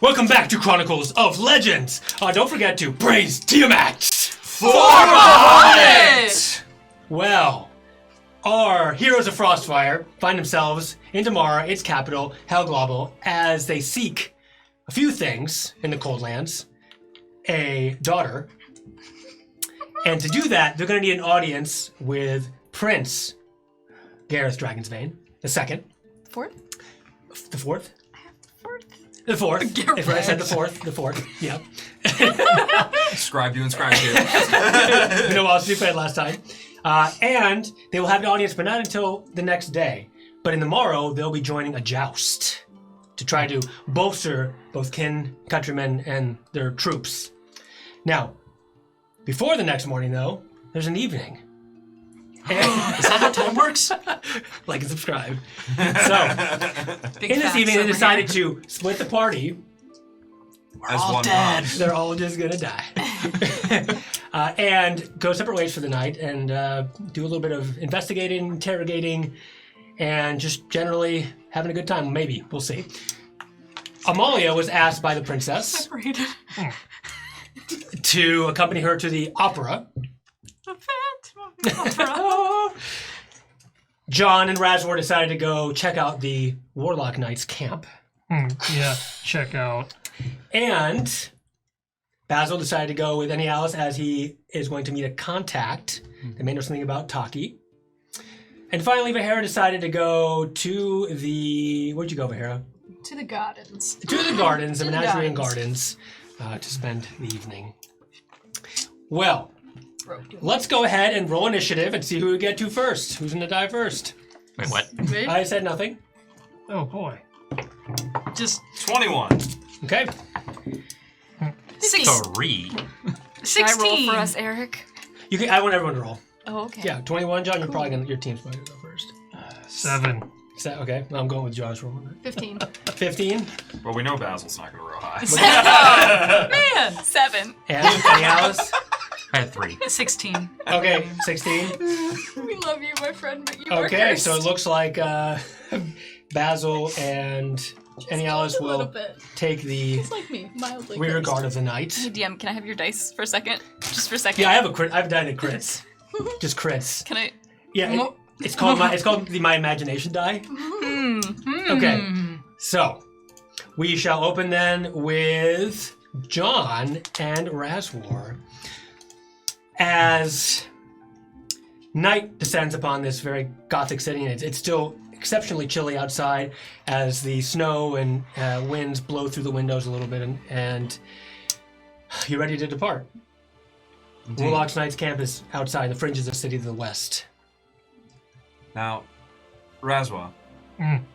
Welcome back to Chronicles of Legend. Don't forget to praise Tiamat. For Bahamut! Well, our heroes of Frostfire find themselves in Damara, its capital, Helglobel, as they seek a few things in the Cold Lands. A daughter. And to do that, they're going to need an audience with Prince Gareth Dragonsbane, the second. Fourth? The fourth? Fourth? The fourth. If I said the fourth, yeah. Scribe you and scribe you. You know what else we played last time. And they will have an audience, but not until the next day. But in the morrow, they'll be joining a joust to try to bolster both kin, countrymen, and their troops. Now, before the next morning, though, there's an evening. And Is that how time works? like and subscribe. So, in this evening, they decided to split the party. We're all dead. They're all just gonna die. And go separate ways for the night and do a little bit of investigating, interrogating, and just generally having a good time. Maybe. We'll see. Amalia was asked by the princess Separated. to accompany her to the opera. The Phantom Opera. John and Razor decided to go check out the Warlock Knights camp. Yeah, check out. And Basil decided to go with Alice as he is going to meet a contact that may know something about Taki. And finally, Vahera decided to go to the... Where'd you go, Vahera? To the gardens. To the gardens, the To the Menagerie and gardens. Gardens, to spend the evening. Well, let's go ahead and roll initiative and see who we get to first. Who's going to die first? Wait, what? Me? I said nothing. Oh boy. Just 21. Okay. 3. 16. Can I roll for us, Eric? You can. I want everyone to roll. Oh, okay. Yeah, 21, John. You're probably gonna. Your team's probably gonna go first. 7. Okay. Well, I'm going with Josh rolling. 15. 15. Well, we know Basil's not going to roll high. Man! 7. And Alice. I had 3. 16. Okay, 16. We love you, my friend, but you are Okay, cursed. so it looks like Basil and Alice a little will bit. take the It's like me, mildly rear cursed. guard of the night. Hey, DM, can I have your dice for a second? Just for a second. Yeah, I have a crit. I've done it crits. Just crits. Can I? Yeah, it's called my imagination die. Okay, so we shall open then with John and Razwar. As night descends upon this very gothic city, and it's still exceptionally chilly outside as the snow and winds blow through the windows a little bit, and you're ready to depart. Warlock's Knight's camp is outside the fringes of the city to the west. Now, Razwa,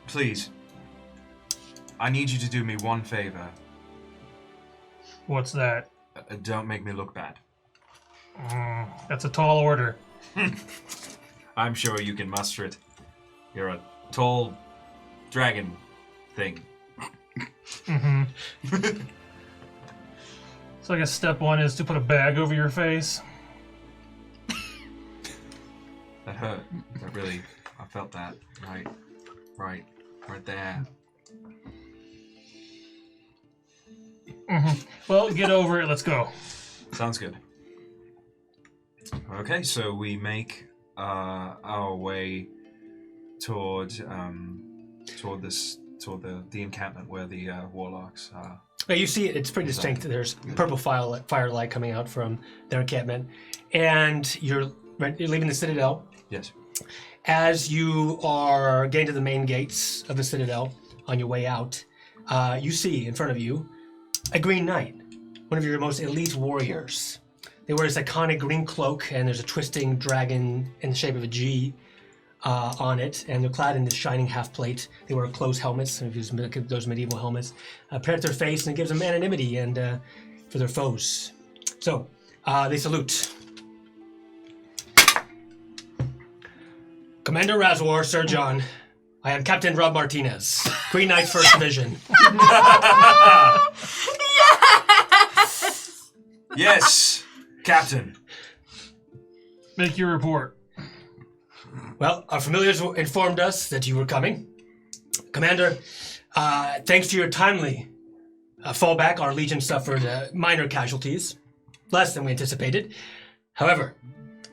please, I need you to do me one favor. What's that? Don't make me look bad. That's a tall order. I'm sure you can muster it. You're a tall dragon thing. So I guess step 1 is to put a bag over your face. That hurt. That really, I felt that. Right there. Well, get over it. Let's go. Sounds good. Okay, so we make our way toward the encampment where the warlocks are. Well, you see it's pretty distinct. There's purple firelight coming out from their encampment, and you're leaving the citadel. Yes. As you are getting to the main gates of the citadel on your way out, you see in front of you a Green Knight, one of your most elite warriors. They wear this iconic green cloak, and there's a twisting dragon in the shape of a G on it, and they're clad in this shining half plate. They wear closed helmets, those medieval helmets, protect their face, and it gives them anonymity and for their foes. So they salute. Commander Razwar, Sir John, I am Captain Rob Martinez, Green Knight's 1st Division. Yes, Captain. Make your report. Well, our familiars informed us that you were coming. Commander, thanks to your timely fallback, our legion suffered minor casualties, less than we anticipated. However,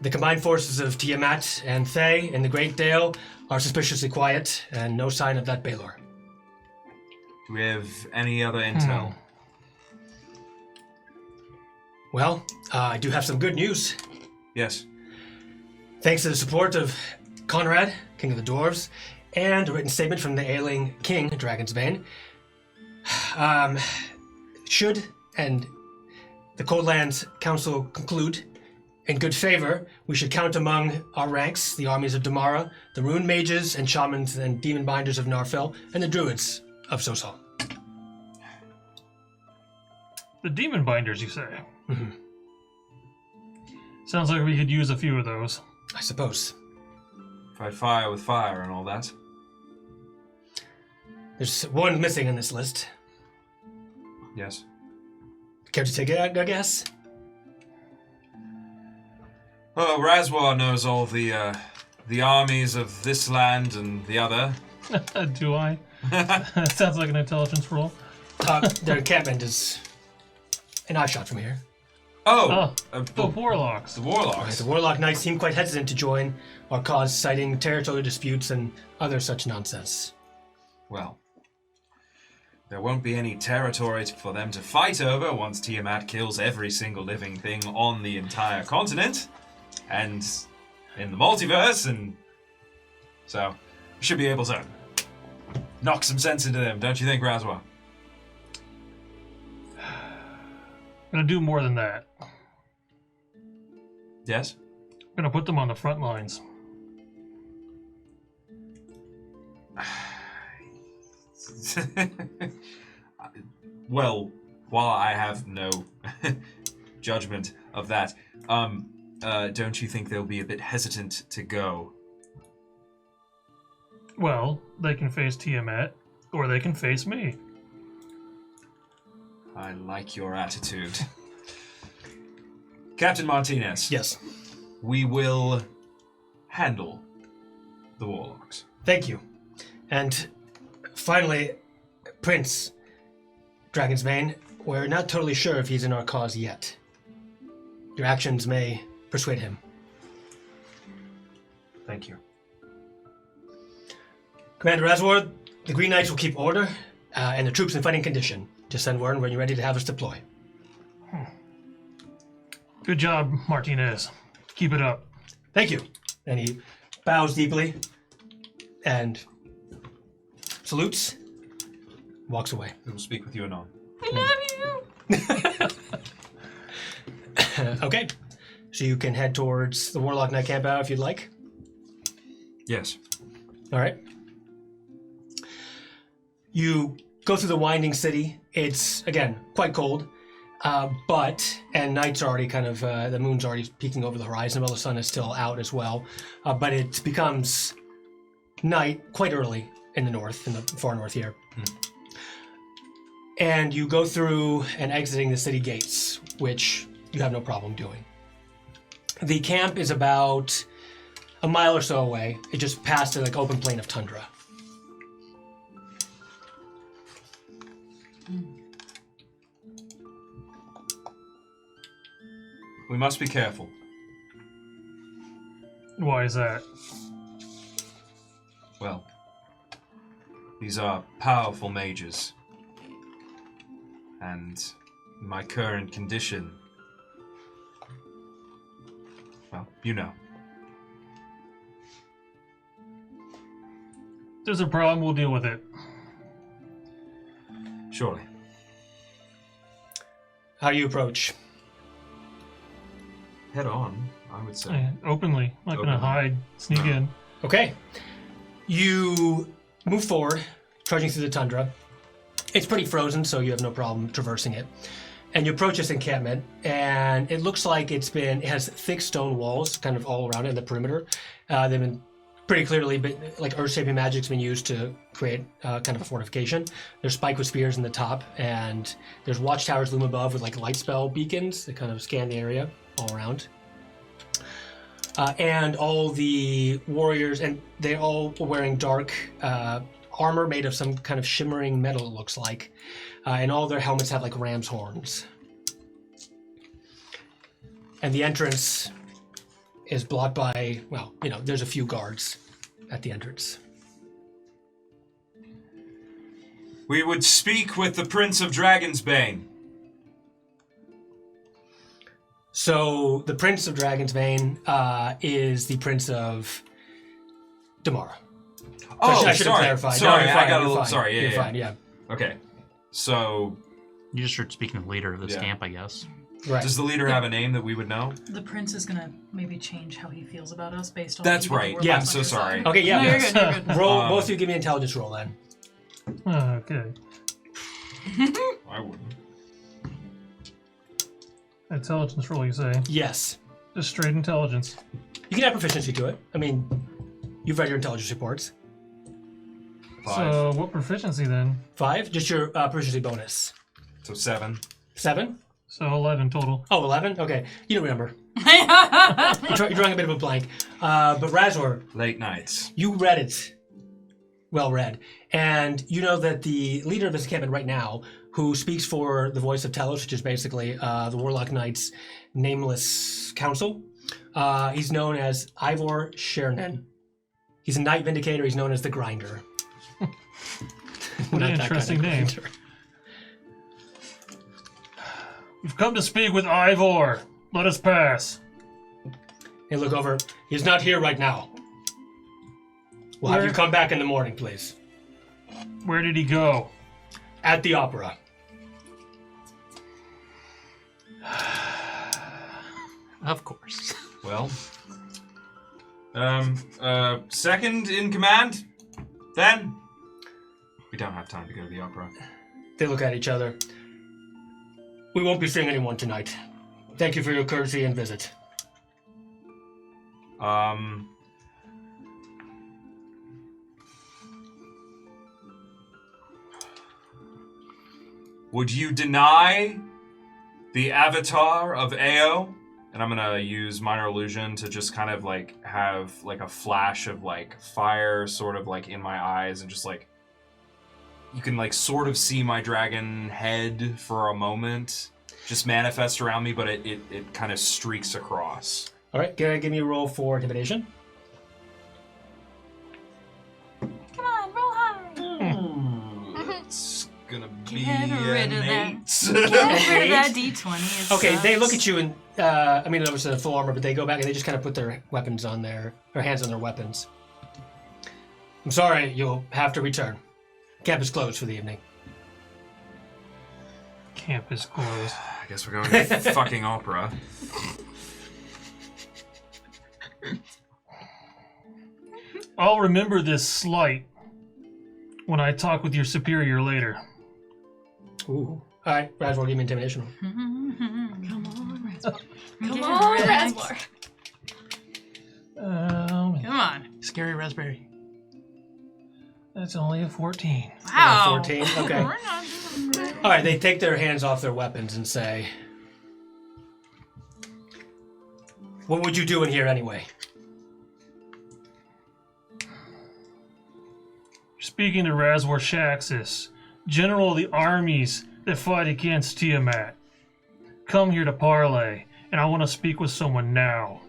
the combined forces of Tiamat and Thay in the Great Dale are suspiciously quiet, and no sign of that Balor. Do we have any other intel? Well, I do have some good news. Yes. Thanks to the support of Conrad, King of the Dwarves, and a written statement from the ailing King, Dragonsbane, should and the Coldlands Council conclude in good favor, we should count among our ranks the armies of Damara, the rune mages and shamans and demon binders of Narfell, and the druids of Sosal. The demon binders, you say? Mm-hmm. Sounds like we could use a few of those. I suppose. Fight fire with fire and all that. There's one missing on this list. Yes. Care to take it, I guess? Oh, Razwar knows all the armies of this land and the other. Do I? That sounds like an intelligence roll. Their encampment is an eye shot from here. The warlocks. The warlocks. Right, the Warlock Knights seem quite hesitant to join our cause, citing territorial disputes and other such nonsense. Well, there won't be any territory for them to fight over once Tiamat kills every single living thing on the entire continent and in the multiverse, and so we should be able to knock some sense into them, don't you think, Razwa? I'm gonna do more than that. Yes? I'm gonna put them on the front lines. Well, while I have no judgment of that, don't you think they'll be a bit hesitant to go? Well, they can face Tiamat, or they can face me. I like your attitude. Captain Martinez. Yes. We will handle the warlocks. Thank you. And finally, Prince Dragonsbane, we're not totally sure if he's in our cause yet. Your actions may persuade him. Thank you. Commander Razwar, the Green Knights will keep order and the troops in fighting condition. Just send word when you're ready to have us deploy. Good job, Martinez. Keep it up. Thank you. And he bows deeply and salutes, walks away. We will speak with you anon. I love you. Okay. So you can head towards the Warlock Knight camp out if you'd like. Yes. All right. You go through the winding city. It's, again, quite cold. And night's already kind of, the moon's already peeking over the horizon while the sun is still out as well. But it becomes night quite early in the north, in the far north here. And you go through and exiting the city gates, which you have no problem doing. The camp is about a mile or so away. It just passed a open plain of tundra. We must be careful. Why is that? Well, these are powerful mages. And my current condition, well, you know. If there's a problem, we'll deal with it. Surely. How do you approach? Head on, I would say. Openly. Not gonna Openly. hide, sneak in. Okay. You move forward, trudging through the tundra. It's pretty frozen, so you have no problem traversing it. And you approach this encampment, and it looks like it has thick stone walls kind of all around it in the perimeter. They've been pretty clearly, like earth-shaping magic's been used to create kind of a fortification. There's spike with spears in the top, and there's watchtowers loom above with light spell beacons that kind of scan the area all around. And all the warriors, and they're all wearing dark armor made of some kind of shimmering metal, it looks like. And all their helmets have like ram's horns. And the entrance is blocked by, well, there's a few guards at the entrance. We would speak with the Prince of Dragonsbane. So the Prince of Dragonsbane is the Prince of Damara. Oh, I should have clarified. Sorry, No, you're fine, I got a you're little. fine. Sorry, You're yeah. fine, yeah. Okay, so You just heard speaking of leader of this Yeah. camp, I guess. Right. does the leader have a name that we would know? The prince is gonna maybe change how he feels about us based on. That's people that right. were Yeah. left I'm on so your sorry. side. Okay, yeah. No, you're yes. good. You're good. Roll, both of you give me an intelligence roll then. Okay. I wouldn't. Intelligence roll, you say? Yes. Just straight intelligence. You can add proficiency to it. I mean, you've read your intelligence reports. 5. So, what proficiency then? 5, just your proficiency bonus. So 7. 7? So 11 total. Oh, 11? Okay. You don't remember. You're drawing a bit of a blank. But Razor, Late nights. you read it. Well read. And you know that the leader of this encampment right now, who speaks for the voice of Telos, which is basically the Warlock Knight's nameless council, he's known as Ivor Shernan. He's a Knight Vindicator. He's known as the Grinder. What Not an that interesting kind of name. grinder. We've come to speak with Ivor. Let us pass. Hey, look over. He's not here right now. We'll have Where? you come back in the morning, please. Where did he go? At the opera. Of course. Well, second in command. Then we don't have time to go to the opera. They look at each other. We won't be seeing anyone tonight. Thank you for your courtesy and visit. Would you deny the avatar of Ao? And I'm gonna use minor illusion to just kind of like have like a flash of like fire sort of like in my eyes and just like you can like sort of see my dragon head for a moment just manifest around me, but it kind of streaks across. All right, give me a roll for intimidation. Come on, roll high. It's gonna be Get rid of an that. 8. Get rid of that D20. It Okay, they sucks. look at you and I mean, it was a full armor, but they go back and they just kind of put their weapons on their hands on their weapons. I'm sorry, you'll have to return. Camp is closed for the evening. Camp is closed. I guess we're going to the fucking opera. I'll remember this slight when I talk with your superior later. Ooh. All right, Razor, give me intimidation roll. Come on, Raspberry. Come on, Raspberry. Um, Come on. Scary raspberry. that's only a 14. Wow. 14? Okay. We're not doing great. All right, they take their hands off their weapons and say, "What would you do in here anyway?" Speaking to Razwar Shaxis, general of the armies that fight against Tiamat. Come here to parley, and I want to speak with someone now.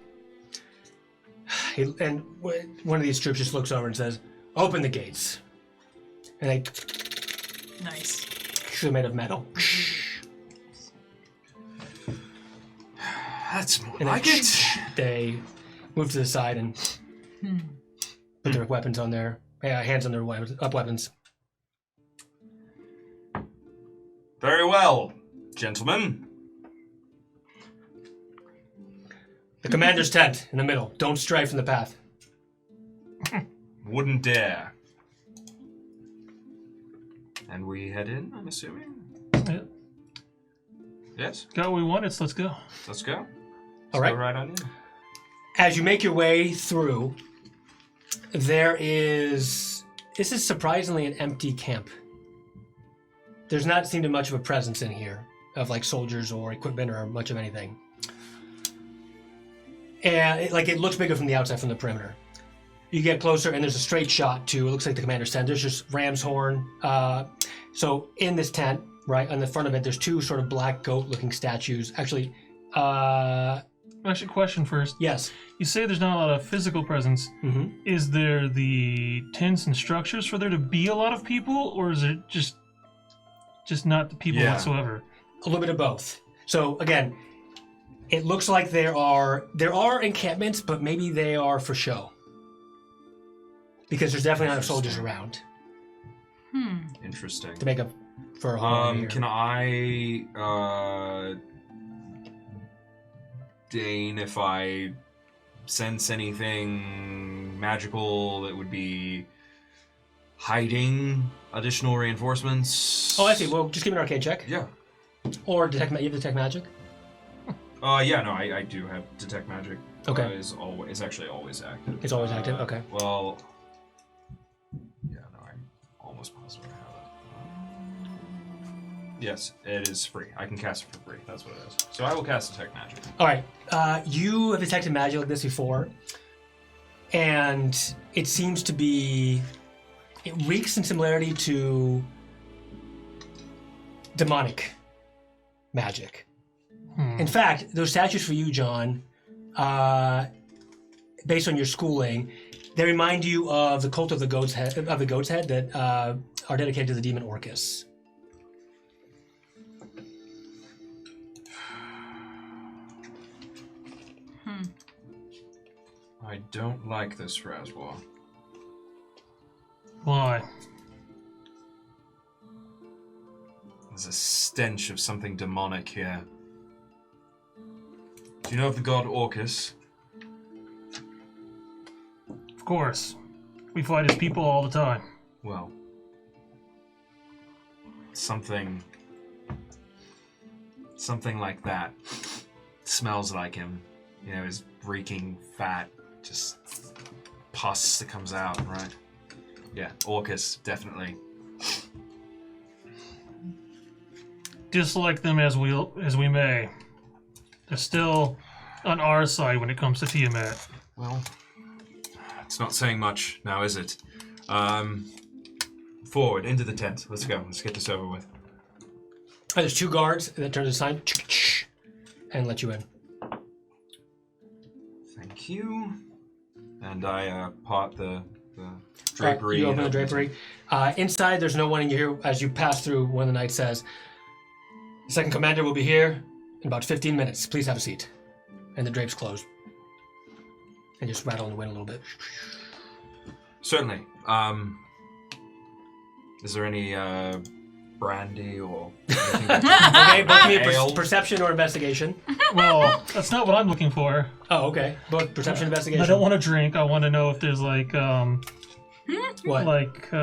And one of these troops just looks over and says, "Open the gates." And they Nice. they're made of metal. That's more And like then it. they move to the side and put their weapons on their hands on their weapons. Very well, gentlemen. The commander's tent in the middle. Don't stray from the path. Wouldn't dare. And we head in, I'm assuming? Yeah, Yes? got what we wanted, so let's go. Let's go. All right. Go right on in. As you make your way through, this is surprisingly an empty camp. There's not seemed to much of a presence in here of like soldiers or equipment or much of anything. And it looks bigger from the outside, from the perimeter. You get closer, and there's a straight shot to, it looks like the commander's tent. There's just ram's horn. So in this tent, right, on the front of it, there's two sort of black goat-looking statues. Actually, question first. yes. You say there's not a lot of physical presence. Mm-hmm. Is there the tents and structures for there to be a lot of people, or is it just not the people whatsoever? A little bit of both. So again, it looks like there are encampments, but maybe they are for show. Because there's definitely not soldiers around Interesting. to make up for a whole year. Can I deign if I sense anything magical that would be hiding additional reinforcements? Oh, I see. Well, just give me an arcane check. Yeah. Or detect. You have detect magic. Yeah. No, I do have detect magic. Okay. Is actually always active. It's always active. Okay. Well. Yeah. No, I'm almost positive I have it. Yes, it is free. I can cast it for free. That's what it is. So I will cast detect magic. All right. You have detected magic like this before, and it seems to be. It reeks in similarity to demonic magic. In fact, those statues for you, John, based on your schooling, they remind you of the cult of the goat's head that are dedicated to the demon Orcus. I don't like this, Razwar. Why? There's a stench of something demonic here. Do you know of the god Orcus? Of course. We fight his people all the time. Well, something like that. Smells like him. You know, his reeking fat, just pus that comes out, right? Yeah, Orcus, definitely. Dislike them as we may, they're still on our side when it comes to Tiamat. Well, it's not saying much now, is it? Forward, into the tent. Let's go. Let's get this over with. There's two guards that turn the sign and let you in. Thank you. And I part the drapery. You open the drapery. Inside, there's no one in here. As you pass through, one of the knights says, "The second commander will be here in about 15 minutes. Please have a seat." And the drapes close. And just rattle in the wind a little bit. Certainly. Is there any brandy or anything? Okay, both of you Ale? perception or investigation. Well, that's not what I'm looking for. Oh, okay. Both perception and investigation. I don't want to drink. I want to know if there's like What? like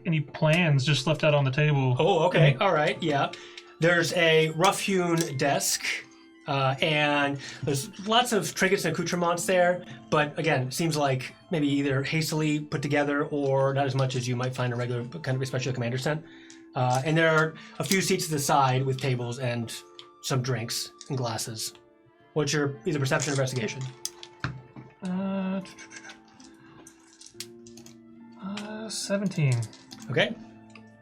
any plans just left out on the table. Oh, okay. All right. Yeah. There's a rough-hewn desk, and there's lots of trinkets and accoutrements there. But again, seems like maybe either hastily put together or not as much as you might find a regular, kind of especially a commander's tent. And there are a few seats to the side with tables and some drinks and glasses. What's your either perception or investigation? 17. Okay.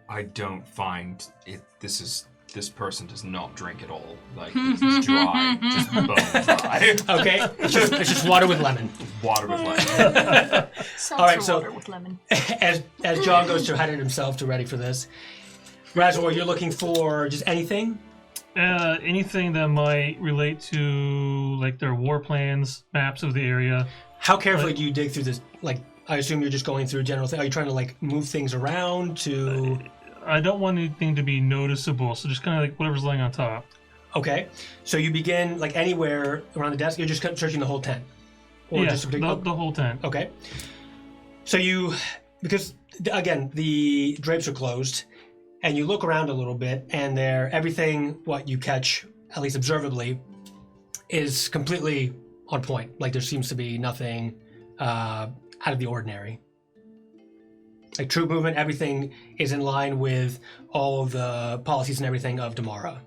I don't find it. This person does not drink at all. Like, it's dry. Just bone dry. Okay. It's just water with lemon. Water with lemon. Seltzer All right, so- water with lemon. As John goes to hydrate himself to ready for this, Razor, you're looking for just anything? Anything that might relate to like their war plans, maps of the area. How carefully do you dig through this? Like, I assume you're just going through a general thing. Are you trying to like move things around to? I don't want anything to be noticeable, so just kind of like whatever's laying on top. Okay, so you begin like anywhere around the desk. You're just searching the whole tent, Yeah, just a particular. the whole tent. Okay, so because again the drapes are closed, and you look around a little bit, and everything what you catch, at least observably, is completely on point. Like there seems to be nothing out of the ordinary. Like troop movement, everything is in line with all of the policies and everything of Damara.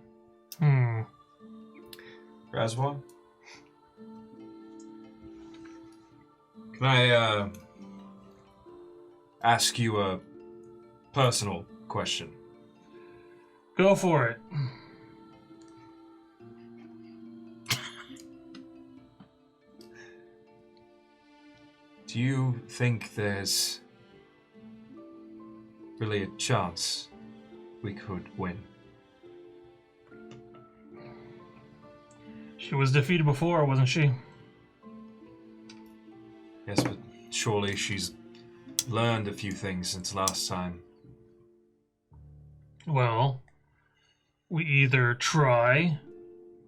Razwar? Can I ask you a personal question. Go for it. Do you think there's really a chance we could win? She was defeated before, wasn't she? Yes, but surely she's learned a few things since last time. Well, we either try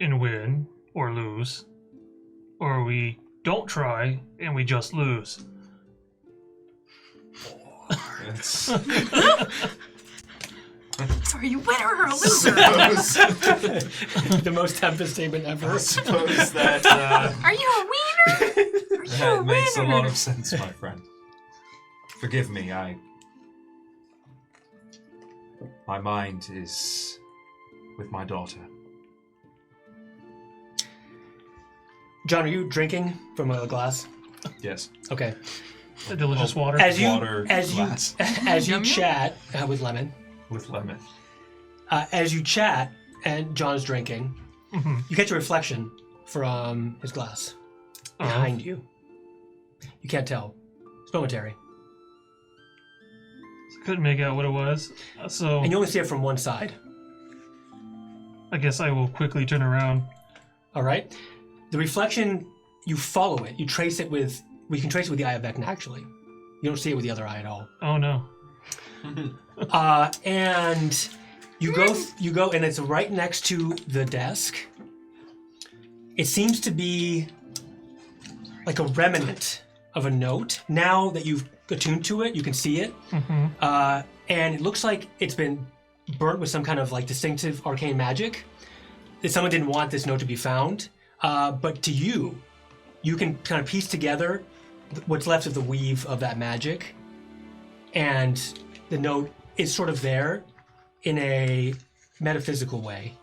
and win or lose, or we don't try and we just lose. It's Are you a winner or a loser? The most Tempest statement ever. I suppose that Are you a wiener? Are you a that makes a winner? lot of sense, my friend. Forgive me, my mind is with my daughter. John, are you drinking from a glass? Yes. Okay. The delicious water. As you Water glass. as you Yum, yum. chat with lemon, With lemon. as you chat and John's drinking, Mhm. you catch a reflection from his glass behind you. You can't tell. It's momentary, Couldn't make out what it was, so and you only see it from one side. I guess I will quickly turn around. All right. The reflection, you follow it. You trace it with. We can trace it with the eye of Vecna. Actually, you don't see it with the other eye at all. Oh no. And you go, and it's right next to the desk. It seems to be like a remnant of a note. Now that you've attuned to it, you can see it, and it looks like it's been burnt with some kind of like distinctive arcane magic. That someone didn't want this note to be found, but to you, you can kind of piece together what's left of the weave of that magic, and the note is sort of there in a metaphysical way.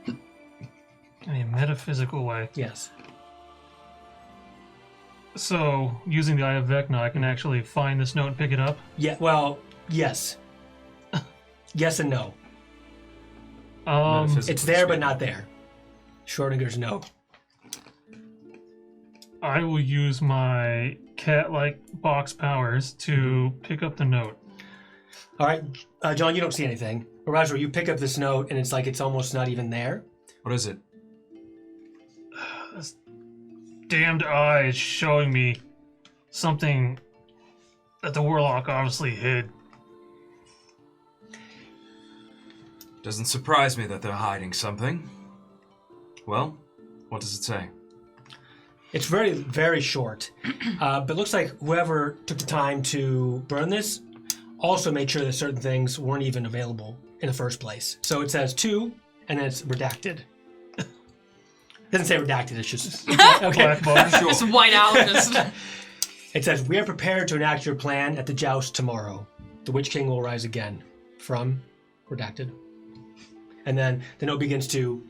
In a metaphysical way. Yes. So, using the Eye of Vecna, I can actually find this note and pick it up? Yeah. Well, yes. Yes and no. Metaphysical It's there, but speaking. not there. Schrodinger's no. I will use my cat-like box powers to pick up the note. All right, John, you don't see anything. But Roger, you pick up this note, and it's almost not even there. What is it? This damned eye is showing me something that the Warlock obviously hid. Doesn't surprise me that they're hiding something. Well, what does it say? It's very, very short. But it looks like whoever took the time to burn this also made sure that certain things weren't even available in the first place. So it says 2, and then it's redacted. It doesn't say redacted, it's just... Okay. Black box. Sure. Just white out. Just It says, we are prepared to enact your plan at the joust tomorrow. The Witch King will rise again. From redacted. And then the note begins to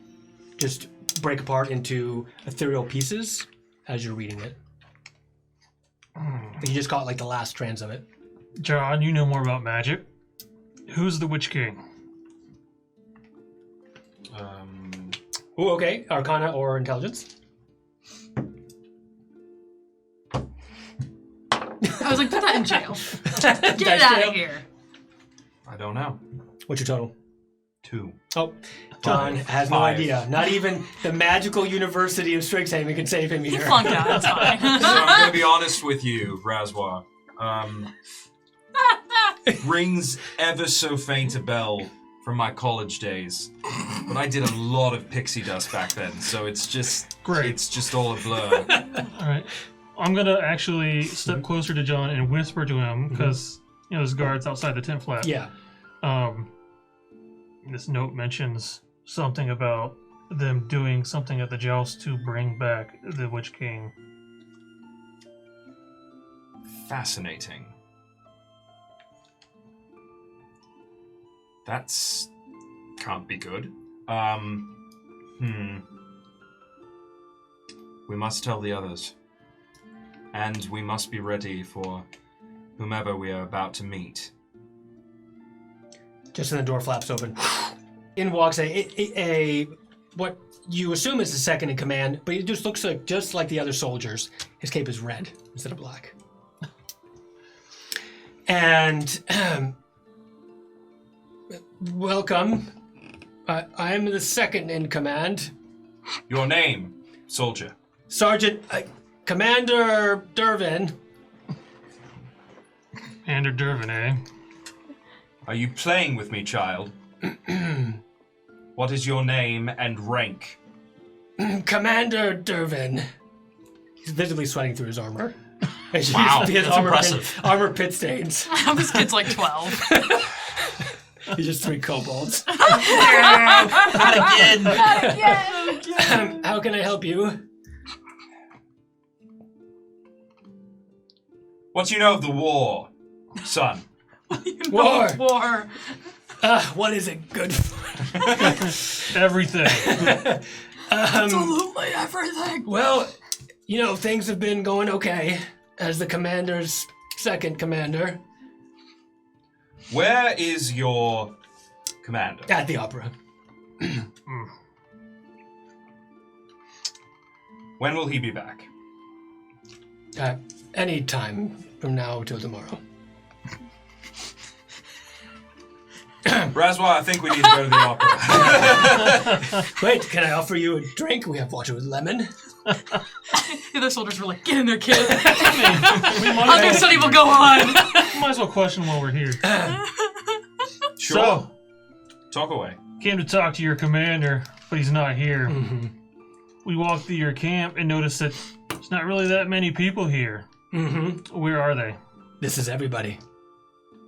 just break apart into ethereal pieces as you're reading it. You just caught like the last strands of it. John, you know more about magic. Who's the Witch King? Ooh, okay. Arcana or intelligence? I was like, put that in jail. Get it Dice out jail? of here. I don't know. What's your total? 2. Oh, John has no 5. idea. Not even the magical University of Strixhaven can save him He here. flunked out. It's fine. So I'm going to be honest with you, Razwa. Rings ever so faint a bell from my college days, but I did a lot of pixie dust back then, so it's just Great. It's just all a blur. All right. I'm going to actually step closer to John and whisper to him, because, there's guards outside the tent flap. Yeah. This note mentions something about them doing something at the joust to bring back the Witch King. Fascinating. That's can't be good. We must tell the others. And we must be ready for whomever we are about to meet. Just then the door flaps open. In walks a what you assume is the second in command, but he just looks like just like the other soldiers. His cape is red instead of black. And welcome. I am the second in command. Your name, soldier. Sergeant Commander Dervin. Commander Dervin, eh? Are you playing with me, child? What is your name and rank? Commander Dervin. He's visibly sweating through his armor. Wow, He has that's armor impressive. armor pit stains. This kid's like 12. He's just 3 kobolds. Not again. How can I help you? What do you know of the war, son? War. War. What is it good for? Everything. Absolutely everything. Well, you know, things have been going okay as the commander's second commander Where is your commander? at the opera. When will he be back? Any time from now till tomorrow. Braswell, I think we need to go to the opera. Wait, can I offer you a drink? We have water with lemon. The other soldiers were like, get in there, kid. We Other study will go on. might as well question while we're here. Sure. So, Talk away. came to talk to your commander, but he's not here. Mm-hmm. We walked through your camp and noticed that there's not really that many people here. Mm-hmm. Where are they? This is everybody.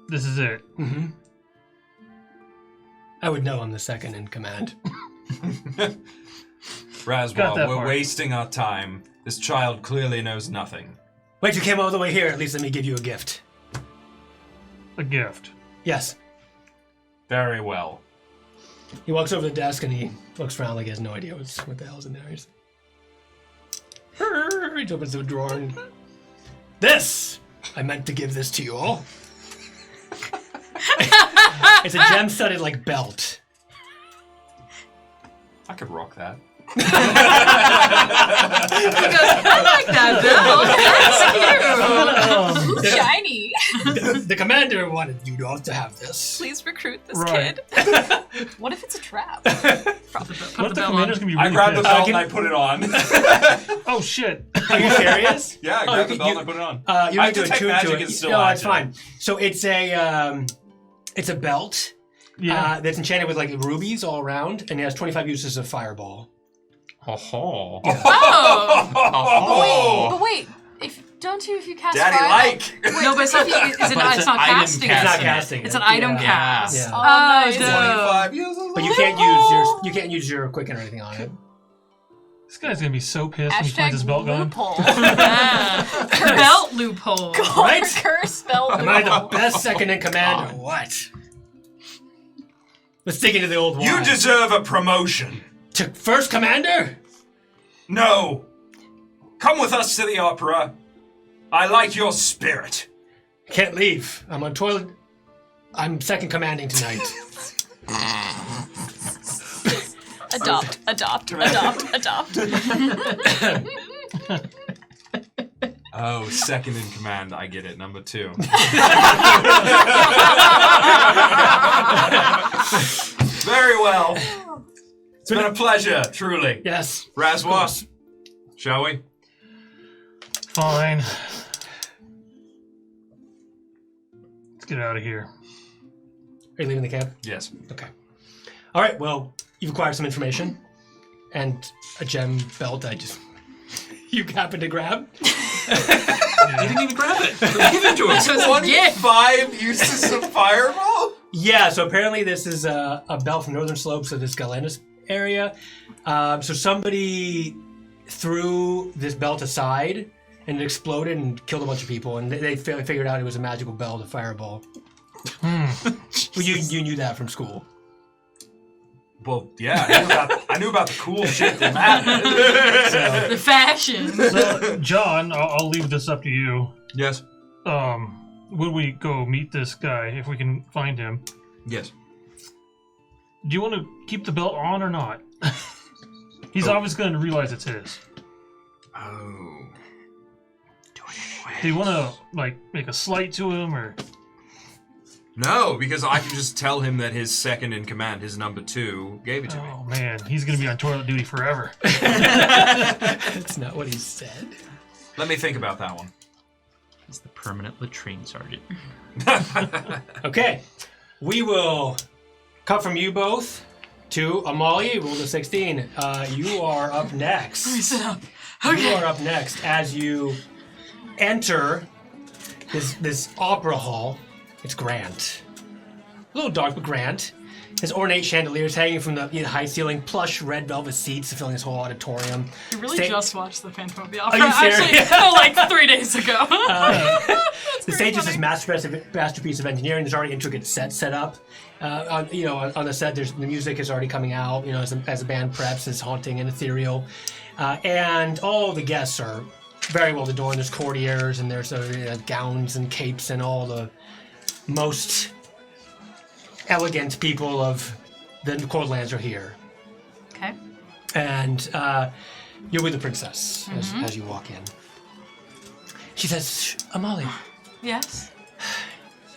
This is it. Mm-hmm. I would know I'm the second in command. Got Braswell, that we're part. wasting our time. This child clearly knows nothing. Wait, you came all the way here. At least let me give you a gift. A gift. Yes. Very well. He walks over to the desk and he looks around like he has no idea what the hell's in there. He opens the drawer and... This! I meant to give this to you all. It's a gem-studded, like, belt. I could rock that. He goes, I like that belt. That's cute. Shiny. The commander wanted you all to have this. Please recruit this Right. kid. What if it's a trap? What if the commander's gonna be I really grabbed the pissed? belt can- and I put it on. Oh shit! Are you serious? Yeah, I Oh, grabbed you- the belt you- and I put it on. You I need to detect attune magic to it. is still No, it's active. fine. So it's a belt Yeah. that's enchanted with like rubies all around, and it has 25 uses of fireball. Oh. Oh. But wait, if you cast Daddy fire? like. No, but it's not, But it's an not item casting. It's not casting. casting. It's an item Yeah. cast. Yeah. Oh, Oh, nice. dude. 25 uses. But you can't use your quicken or anything on it. This guy's gonna be so pissed when he finds his Hashtag belt gun. loophole. Yeah. Belt loophole. Right? Curse spell. Am I the best second in command or what? Let's dig into the old You wine. deserve a promotion. To first commander? No. Come with us to the opera. I like your spirit. Can't leave. I'm on toilet. I'm second commanding tonight. Adopt. Oh, second in command. I get it. Number 2. Very well. It's been a pleasure, truly. Yes. Razwas, shall we? Fine. Let's get out of here. Are you leaving the camp? Yes. Okay. All right. Well, you've acquired some information and a gem belt. You happen to grab. You didn't even grab it. Give it to us. 25 uses of fireball? Yeah. So apparently this is a belt from northern slopes of this Galantis area. So somebody threw this belt aside and it exploded and killed a bunch of people. And they figured out it was a magical belt, a fireball. Well, you knew that from school. Well, yeah, I knew about the cool shit that mattered. The fashion. So, John, I'll leave this up to you. Yes. would we go meet this guy if we can find him? Yes. Do you want to keep the belt on or not? He's always going to realize it's his. Oh. Do it anyway. Do you want to, like, make a slight to him, or... No, because I can just tell him that his second in command, his number 2, gave it to me. Oh, man, he's going to be on toilet duty forever. That's not what he said. Let me think about that one. He's the permanent latrine sergeant. Okay. We will cut from you both to Amalia. Roll the 16. You are up next. Let me sit up. You Okay. are up next as you enter this opera hall. It's grand. A little dark, but grand. There's ornate chandeliers hanging from the high ceiling, plush red velvet seats filling this whole auditorium. You really Sta- just watched the Phantom of the Opera. Are you serious? Actually, no, like 3 days ago. The stage is this masterpiece of engineering. There's already intricate sets set up. On the set, the music is already coming out. As the band preps, it's haunting and ethereal, and all the guests are very well adorned. There's courtiers and there's gowns and capes and all the most elegant people of the Courtlands are here. Okay. And you're with the princess as you walk in. She says, "Shh, Amalia, Yes?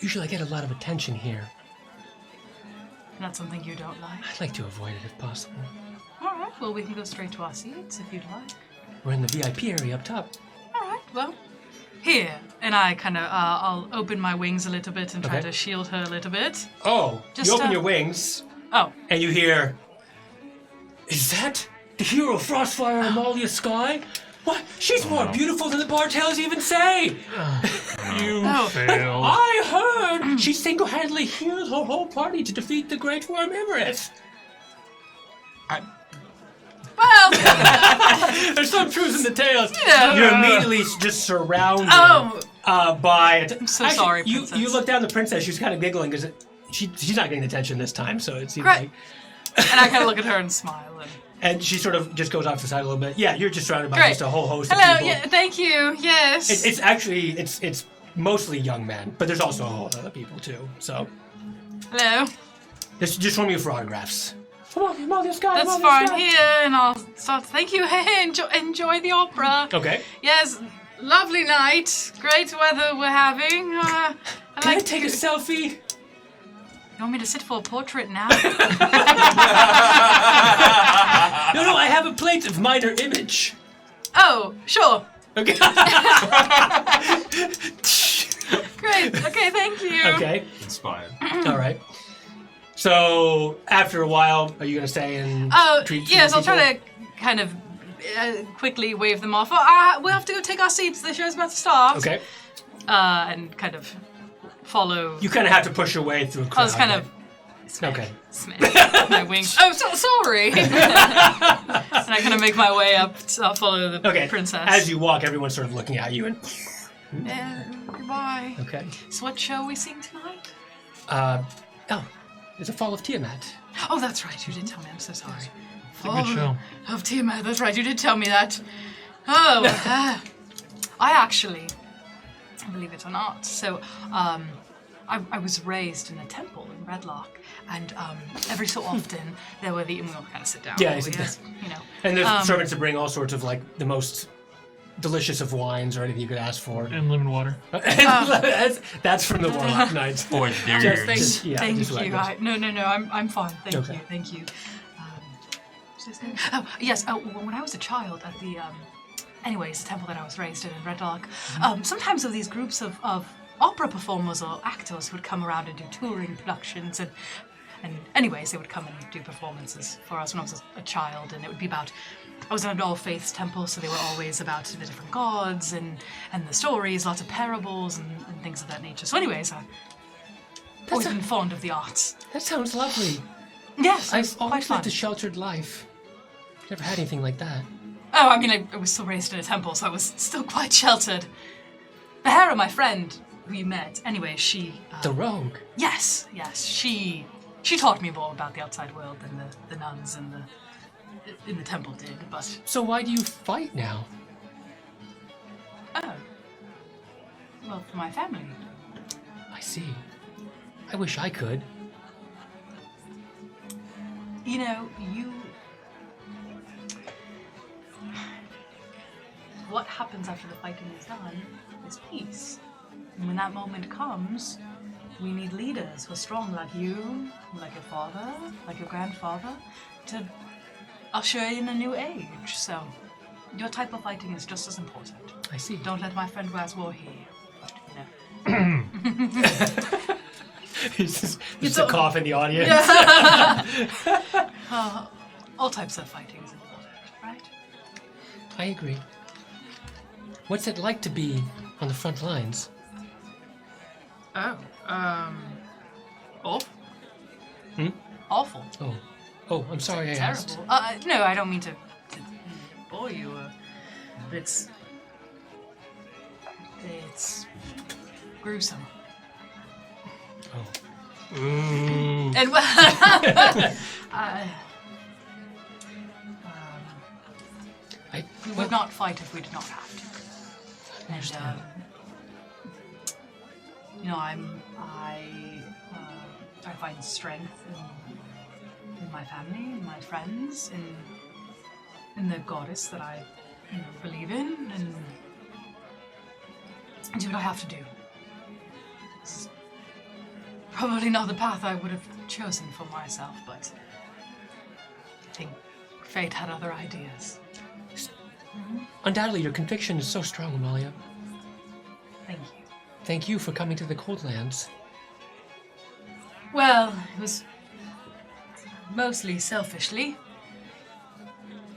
usually I get a lot of attention here. Not something you don't like? I'd like to avoid it if possible. All right, well, we can go straight to our seats if you'd like. We're in the VIP area up top." All right, well, here. And I kind of, I'll open my wings a little bit and try Okay. to shield her a little bit. Oh, Just, you open your wings Oh, and you hear, "Is that the hero Frostfire Amalia Sky? What? She's more beautiful than the bar tales even say. You Oh. failed. I heard she single-handedly healed her whole party to defeat the Great Worm Emerith." well, There's some truth in the tales. know. You're immediately just surrounded by. I'm so sorry, You princess. look down at the princess. She's kind of giggling because she's not getting attention this time. So it seems Great. like. and I kind of look at her and smile. And she sort of just goes off to the side a little bit. Yeah, you're just surrounded by Great. just a whole host Hello, of people. yeah, thank you, yes. It's actually it's mostly young men, but there's also a whole lot of other people too. So Hello. just from you for autographs. Come on, Amalia Sky. That's Amalia fine Sky. here, and I'll start. Thank you. Hey, enjoy the opera. Okay. Yes, lovely night. Great weather we're having. Can I take a selfie? You want me to sit for a portrait now? No, I have a plate of minor image. Oh, sure. Okay. Great. Okay, thank you. Okay. Inspired. All right. So after a while, are you gonna stay and Oh, treat yes, I'll people? try to kind of quickly wave them off. Oh, we'll have to go take our seats. The show's about to start. Okay. And kind of follow. You kind of have to push your way through a I crowd. was kind of Okay. smack my wings. Oh, so sorry. And I kind of make my way up. I'll follow the Okay. princess. As you walk, everyone's sort of looking at you and. Goodbye. Okay. So what show are we seeing tonight? It's a Fall of Tiamat. Oh, that's right. You did tell me. I'm so sorry. It's a good show. Of Tiamat. That's right. You did tell me that. Oh, I actually, believe it or not, so I was raised in a temple in Redlock, and every so often there were and we'll kind of sit down. Yeah, while it's we, this. you know. And there's servants to bring all sorts of like the most delicious of wines or anything you could ask for. And lemon water. That's from the Warlock Knights. Or Just- theirs. just- yeah, Thank just you. like this. No, I'm fine. Thank Okay. you. Thank you. What's his name? Oh, yes. Oh, when I was a child at the, anyways, the temple that I was raised in Redlock, sometimes of these groups of opera performers or actors would come around and do touring productions, and anyways, they would come and do performances for us when I was a child, and it would be about. I was in an all-faiths temple, so they were always about the different gods and the stories, lots of parables and things of that nature. So anyways, I've always been fond of the arts. That sounds lovely. Yes, I've quite always fun. lived a sheltered life. Never had anything like that. Oh, I mean, I was still raised in a temple, so I was still quite sheltered. Bahara, my friend, who you met, anyway, she... The rogue. Yes, she taught me more about the outside world than the nuns in the temple did, but... So why do you fight now? Oh. Well, for my family. see. I wish I could. You know, what happens after the fighting is done is peace. And when that moment comes, we need leaders who are strong like you, like your father, like your grandfather, to usher in a new age. So, your type of fighting is just as important. I see. Don't let my friend Razwar hear you. But, you know. Just a cough in the audience. All types of fighting is important, right? I agree. What's it like to be on the front lines? Awful. Hmm? Awful. Oh, I'm sorry I asked. Terrible. No, I don't mean to bore you, but it's gruesome. Oh. And we would not fight if we did not have to. I understand. You know, I find strength in my family, in my friends, in the goddess that I believe in, and do what I have to do. It's probably not the path I would have chosen for myself, but I think fate had other ideas. Undoubtedly, your conviction is so strong, Amalia. Thank you. Thank you for coming to the Cold Lands. Well, it was mostly selfishly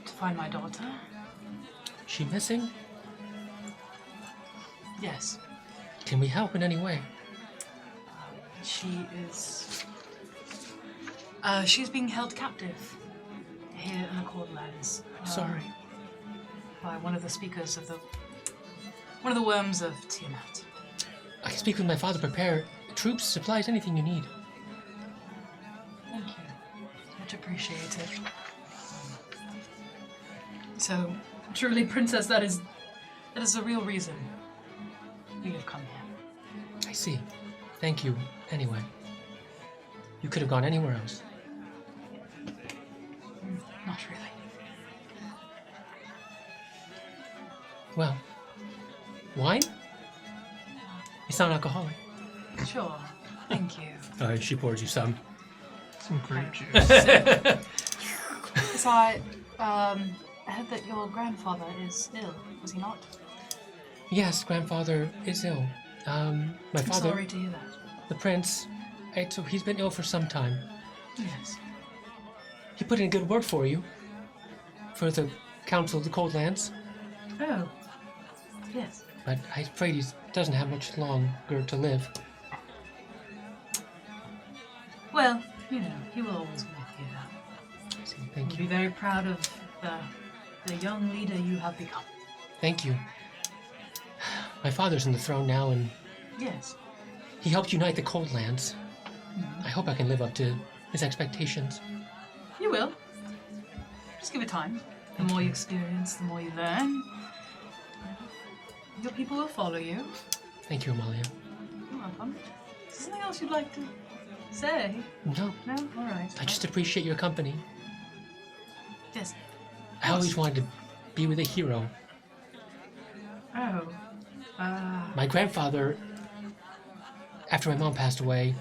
to find my daughter. Is she missing? Yes, Can we help in any way? she is. She's being held captive here in the Cold Lands. Sorry. By one of the speakers of one of the worms of Tiamat. I can speak with my father. Prepare troops, supplies, anything you need. Thank you. Much appreciated. So, truly, Princess, that is the real reason we have come here. I see. Thank you. Anyway, you could have gone anywhere else. Not really. Well, wine? It's not alcoholic. Sure. Thank you. She pours you some. Some grape juice. So I heard that your grandfather is ill, is he not? Yes, grandfather is ill. My I'm father, sorry to hear that. the prince, he's been ill for some time. Yes. He put in good work for you. For the Council of the Cold Lands. Oh. Yes. But I'm afraid he doesn't have much longer to live. Well, you know, he will always be with you now. I see. Thank We'll you. be very proud of the young leader you have become. Thank you. My father's on the throne now, and Yes. he helped unite the Cold Lands. I hope I can live up to his expectations. You will. Just give it time. The more you experience, the more you learn. Your people will follow you. Thank you, Amalia. You're welcome. Is there something else you'd like to say? No, No? All right. I just appreciate your company. Yes. I always wanted to be with a hero. Oh. My grandfather, after my mom passed away,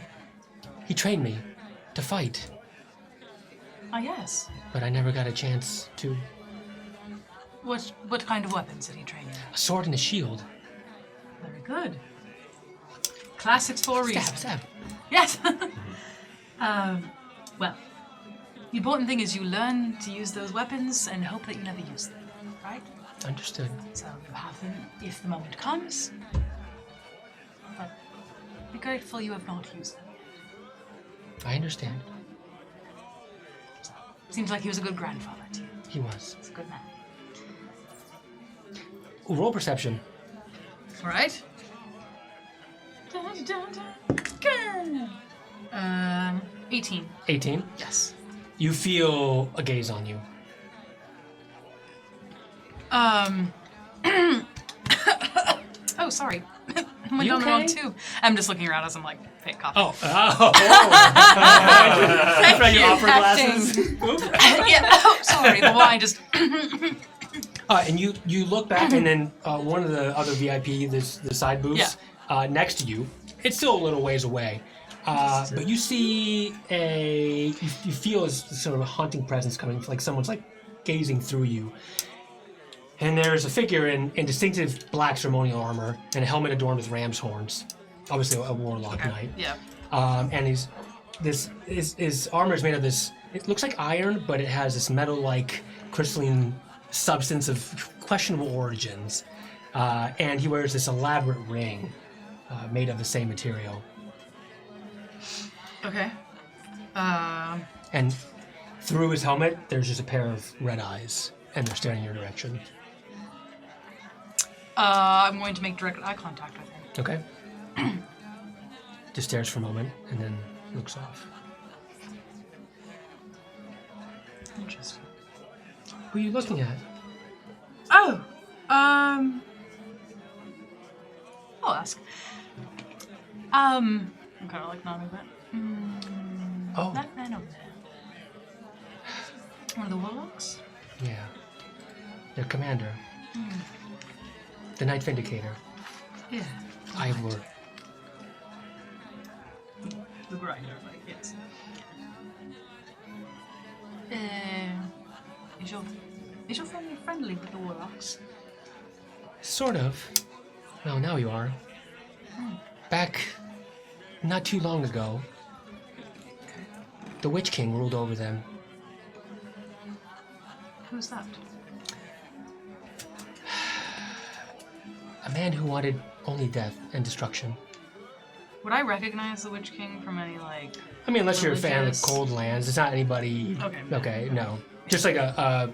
he trained me to fight, Yes. but I never got a chance to. What kind of weapons did he train you? A sword and a shield. Very good. Classics for a reason. Stab, stab. Yes. Well, the important thing is you learn to use those weapons and hope that you never use them, right? Understood. So you have them if the moment comes, but be grateful you have not used them. I understand. Seems like he was a good grandfather to you. He was. He's a good man. Ooh, roll perception. All right. 18. 18. Yes. You feel a gaze on you. Oh, sorry. I went You down the wrong okay? tube. I'm just looking around as I'm like, fake coffee. Oh. That's right, your opera glasses. Yeah. Oh, sorry. The wine just. And you look back, and then one of the other VIP, the side booths, next to you, it's still a little ways away, but you see you feel a sort of a haunting presence coming, like someone's like gazing through you. And there's a figure in distinctive black ceremonial armor and a helmet adorned with ram's horns, obviously a warlock knight. Yeah. And his armor is made of this. It looks like iron, but it has this metal-like crystalline substance of questionable origins. And he wears this elaborate ring made of the same material. Okay. And through his helmet, there's just a pair of red eyes, and they're staring in your direction. I'm going to make direct eye contact with him. Okay. Just stares for a moment, and then looks off. Interesting. Who are you looking at? Oh. I'll ask. I'm kind of like nodding that. Oh, That man over there. One of the warlocks? yeah. Their commander. The Knight Vindicator. Yeah. Ivor. The grinder, like, yes. Is your family friendly with the warlocks? Sort of. Well, now you are. Back not too long ago, the Witch King ruled over them. Who's that? A man who wanted only death and destruction. Would I recognize the Witch King from any, like... I mean, unless you're a fan of Religious. Cold Lands, it's not anybody... Okay. Okay, no. Just like a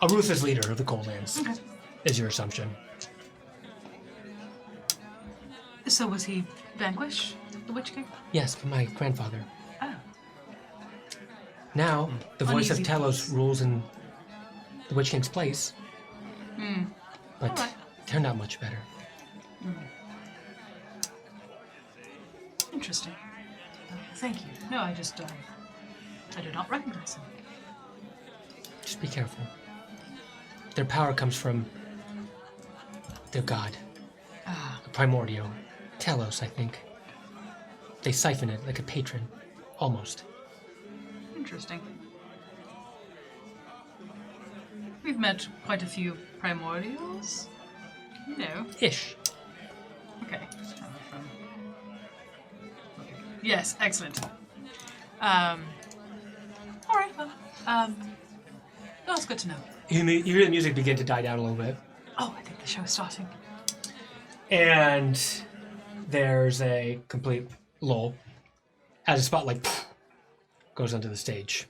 ruthless leader of the Cold Lands, Okay. is your assumption. So was he vanquished, the Witch King? Yes, but my grandfather. Oh. Now, the voice of Uneasy Telos peace. rules in the Witch King's place. But Alright. they're not much better. Interesting. Thank you. No, I just, I do not recognize him. Just be careful. Their power comes from their god, a primordial. Telos, I think. They siphon it like a patron. Almost. Interesting. We've met quite a few primordials. You know. Ish. Okay. Yes, excellent. All right, well, that's good to know. You hear the music begin to die down a little bit. Oh, I think the show is starting. And there's a complete lull as a spotlight goes onto the stage.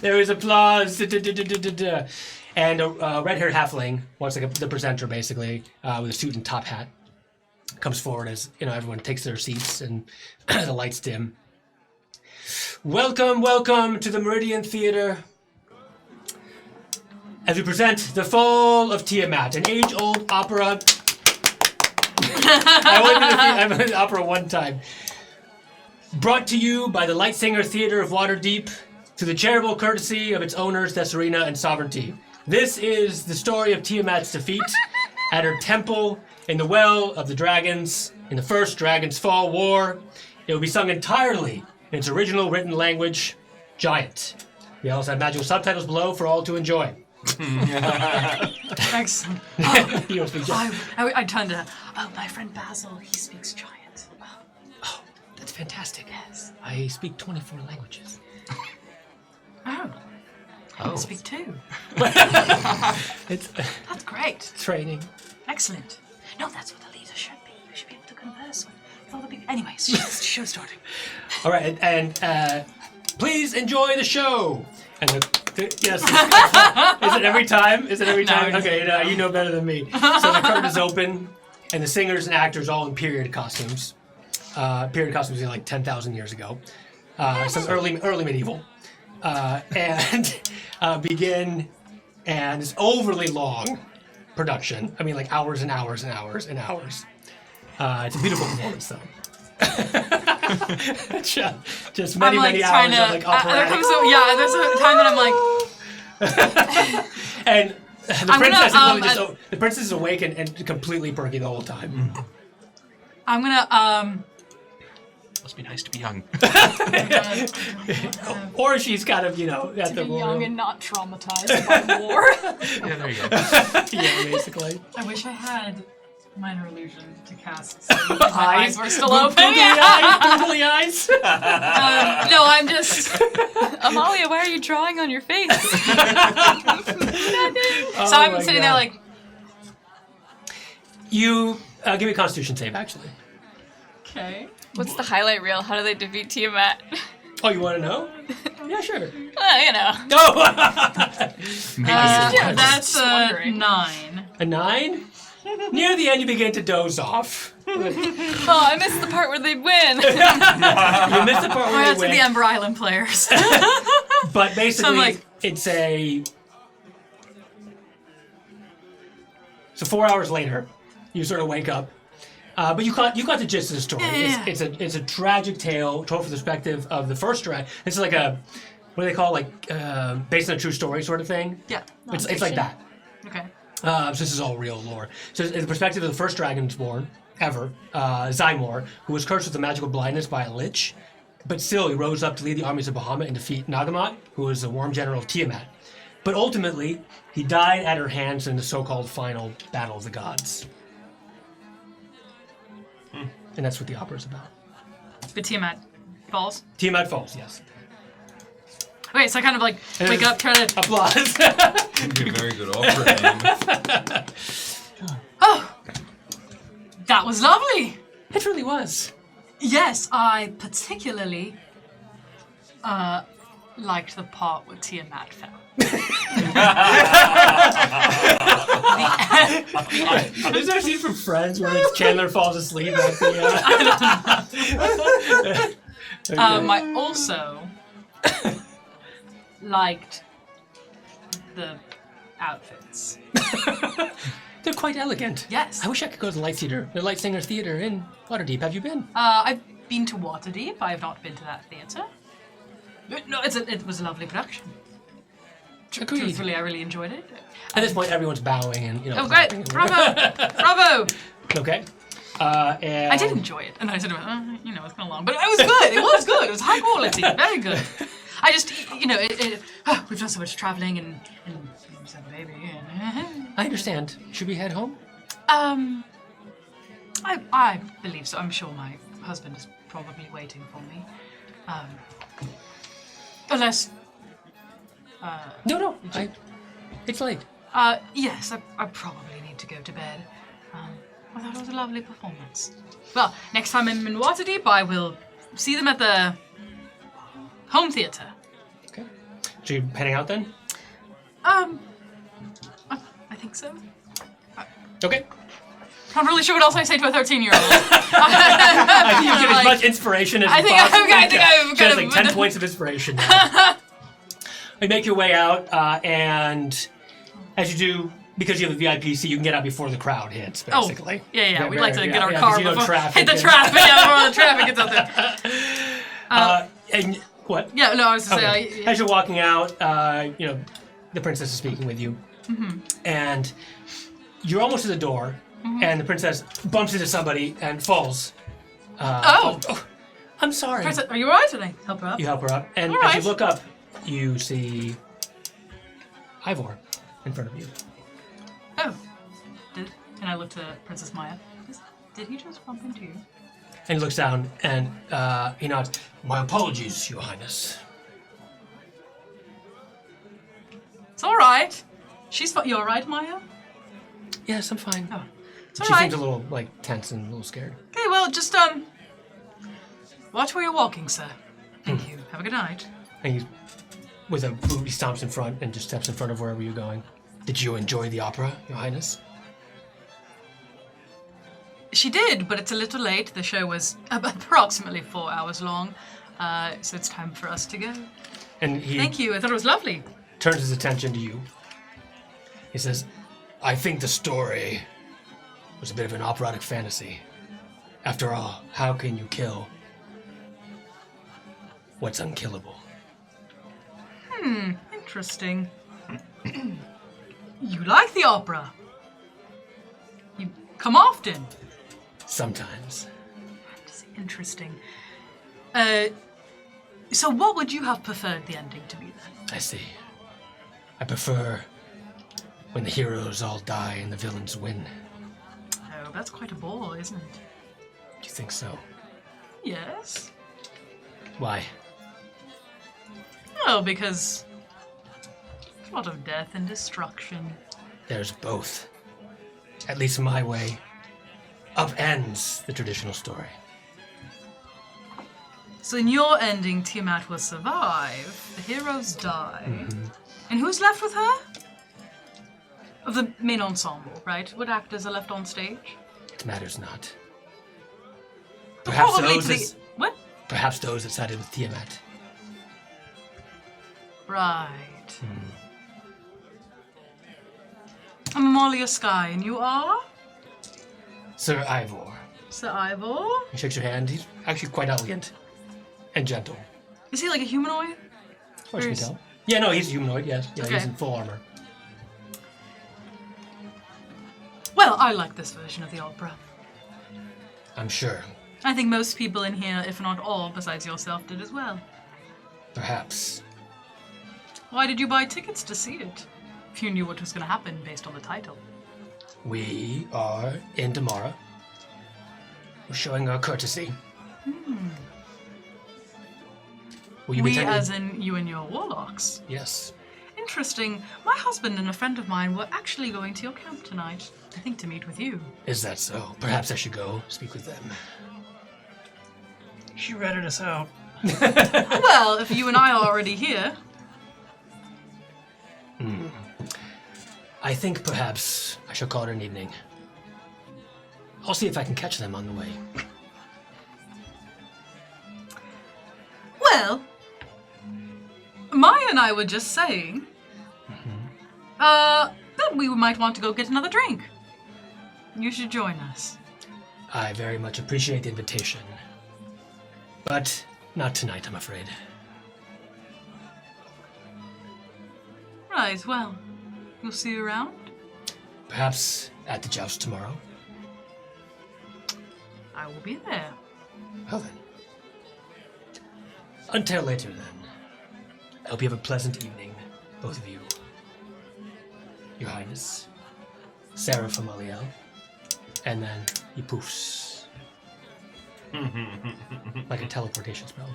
There is applause. And a red-haired halfling, well, it's like the presenter basically, with a suit and top hat, comes forward as everyone takes their seats and the lights dim. Welcome, welcome to the Meridian Theater. As we present The Fall of Tiamat, an age-old opera. I've been to the opera one time. Brought to you by the Lightsinger Theater of Waterdeep, through the charitable courtesy of its owners, Thesserina and Sovereignty. This is the story of Tiamat's defeat at her temple in the Well of the Dragons in the First Dragon's Fall War. It will be sung entirely in its original written language, Giant. We also have magical subtitles below for all to enjoy. Excellent. You don't speak Giant. I turned to, my friend Basil, he speaks Giant. Oh, that's fantastic. Yes. I speak 24 languages. Oh. I speak too. It's That's great. training. Excellent. No, that's what the leader should be. You should be able to converse with all the big... Anyways, show starting. All right, and please enjoy the show. And yes, is it every time? Is it every No, time? it's- Okay, no, you know better than me. So the curtain is open, and the singers and actors all in period costumes. Period costumes like 10,000 years ago. So it's early medieval. And begin, and it's overly long. production. I mean, like hours and hours and hours and hours. It's a beautiful performance, though. Just many, I'm like many trying hours to. of like There operatic. comes there's a time that I'm like. And the I'm princess gonna, is literally just the princess is awake and completely perky the whole time. I'm gonna Must be nice to be young. Or she's kind of, at the Be royal. young and not traumatized by war. Yeah, there you go. Yeah, basically. I wish I had minor illusion to cast. So my eyes were still open. Googly eyes. Googly eyes. no, I'm just. Amalia, why are you drawing on your face? So I'm sitting there like. You give me a Constitution save, actually. Okay. What's the highlight reel? How do they defeat Tiamat? Oh, you want to know? Yeah, sure. You know. No. That's a wondering. 9. A 9? Near the end, you begin to doze off. Oh, I missed the part where they win. You missed the part Oh, where that's they with the win. Ember Island players. But basically, So I'm like- it's a. So 4 hours later, you sort of wake up, but you got the gist of the story. Yeah. It's a tragic tale told from the perspective of the first dragon. It's like a what do they call it? Like based on a true story sort of thing. Yeah. It's like that. Okay. So this is all real lore. So it's the perspective of the first dragonborn ever, Zymor, who was cursed with a magical blindness by a lich, but still he rose up to lead the armies of Bahamut and defeat Nagamat, who was the warm general of Tiamat. But ultimately, he died at her hands in the so-called final battle of the gods. And that's what the opera is about. But Tiamat falls. Tiamat falls, yes. Okay, so I kind of like wake up, try to. Applause. Would be a very good opera name. Oh, that was lovely. It really was. Yes, I particularly liked the part where Tiamat fell. There's that scene from Friends where Chandler falls asleep at the. I also liked the outfits. They're quite elegant. Yes. I wish I could go to the Light Theater, the Light Singers Theater in Waterdeep. Have you been? I've been to Waterdeep. I have not been to that theatre. No, it was a lovely production. Agreed. Truthfully, I really enjoyed it. At this point, everyone's bowing and Oh, great! Bravo! Bravo! Okay. And I did enjoy it, and I sort of, it's gone long, but it was good. It was good. It was high quality, very good. I just, we've done so much traveling and said baby. I understand. Should we head home? I believe so. I'm sure my husband is probably waiting for me. Unless, No. It's late. yes, I probably need to go to bed. I thought it was a lovely performance. Well, next time I'm in Waterdeep, I will see them at the home theatre. Okay. So you're heading out then? I think so. Okay. Not really sure what else I say to a 13-year-old. I think you get as much inspiration as I think possible. I've She kind has of- like 10 points of inspiration now. You make your way out, and as you do, because you have a VIP seat, you can get out before the crowd hits, basically. Yeah. We'd like to get our yeah, car 'cause you know before traffic hit the and- traffic. Yeah, before the traffic gets out there. And what? Yeah, no, I was gonna Okay. say. As you're walking out, the princess is speaking with you, and you're almost to the door, and the princess bumps into somebody and falls. Oh, I'm sorry. Princess, are you alright? Can I help her up? You help her up, and All as right. you look up, you see Ivor in front of you. Oh, and I looked to Princess Maya. Did he just bump into you? And he looks down, and he nods. My apologies, Your Highness. It's all right. She's fine. You all right, Maya? Yes, I'm fine. Oh, it's She all right. seems a little tense and a little scared. Okay, well, just watch where you're walking, sir. Thank you. Have a good night. And he, with a boot, he stomps in front and just steps in front of wherever you're going. Did you enjoy the opera, Your Highness? She did, but it's a little late. The show was approximately 4 hours long, so it's time for us to go. And he Thank you. I thought it was lovely. turns his attention to you. He says, I think the story was a bit of an operatic fantasy. After all, how can you kill what's unkillable? Interesting. You like the opera? You come often? Sometimes. Interesting. So what would you have preferred the ending to be then? I see. I prefer when the heroes all die and the villains win. Oh, that's quite a bore, isn't it? Do you think so? Yes. Why? Oh, because a lot of death and destruction. There's both. At least my way upends the traditional story. So in your ending, Tiamat will survive, the heroes die, and who's left with her? Of the main ensemble, right? What actors are left on stage? It matters not. Probably to the... What? Perhaps those that sided with Tiamat. Right. I'm Amalia Sky, and you are? Sir Ivor. Sir Ivor? He shakes your hand. He's actually quite elegant and gentle. Is he like a humanoid? As far as you can tell. Yeah, no, he's a humanoid, yes. Yeah, Okay. he's in full armor. Well, I like this version of the opera. I'm sure. I think most people in here, if not all, besides yourself, did as well. Perhaps. Why did you buy tickets to see it? If you knew what was going to happen based on the title. We are in Damara. We're showing our courtesy. Will you be We, attending? as in you and your warlocks. Yes. Interesting. My husband and a friend of mine were actually going to your camp tonight. I think to meet with you. Is that so? Perhaps I should go speak with them. She ratted us out. Well, if you and I are already here. I think perhaps I shall call it an evening. I'll see if I can catch them on the way. Well, Maya and I were just saying that we might want to go get another drink. You should join us. I very much appreciate the invitation. But not tonight, I'm afraid. Right, well, we'll see you around. Perhaps at the joust tomorrow. I will be there. Well then. Until later then. I hope you have a pleasant evening, both of you. Your Highness, Sarah from Aliel. And then he poofs. Like a teleportation spell.